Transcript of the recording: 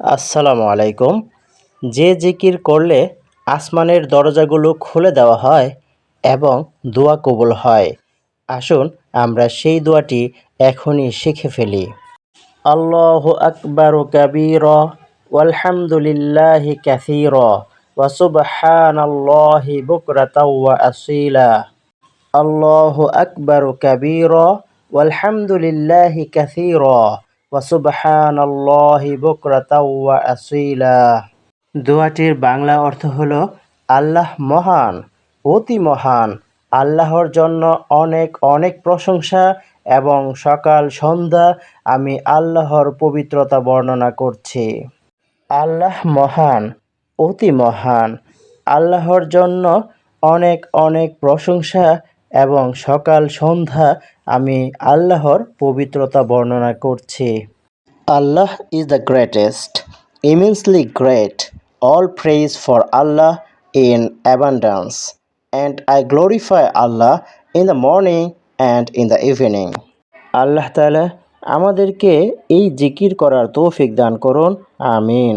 আসসালামু আলাইকুম। যে জিকির করলে আসমানের দরজাগুলো খুলে দেওয়া হয় এবং দোয়া কবুল হয়, আসুন আমরা সেই দোয়াটি এখনই শিখে ফেলি। আল্লাহু আকবারু কাবীরা ওয়ালহামদুলিল্লাহি কাসীরা ওয়া সুবহানাল্লাহি বুকরাতাও ওয়া আসীলা। আল্লাহু আকবারু কাবীরা ওয়ালহামদুলিল্লাহি কাসীরা ওয়া সুবহানাল্লাহি বুকরাতাও ওয়া আসীলা। দোয়াটির বাংলা অর্থ হলো, আল্লাহ মহান, অতি মহান। আল্লাহর জন্য অনেক অনেক প্রশংসা এবং সকাল সন্ধ্যা আমি আল্লাহর পবিত্রতা বর্ণনা করছি। আল্লাহ মহান, অতি মহান। আল্লাহর জন্য অনেক অনেক প্রশংসা এবং সকাল সন্ধ্যা আমি আল্লাহর পবিত্রতা বর্ণনা করছি। Allah is the greatest, immensely great. All praise for Allah in abundance. And I glorify Allah in the morning and in the evening. আল্লাহ তাআলা আমাদেরকে এই জিকির করার তৌফিক দান করুন। আমিন।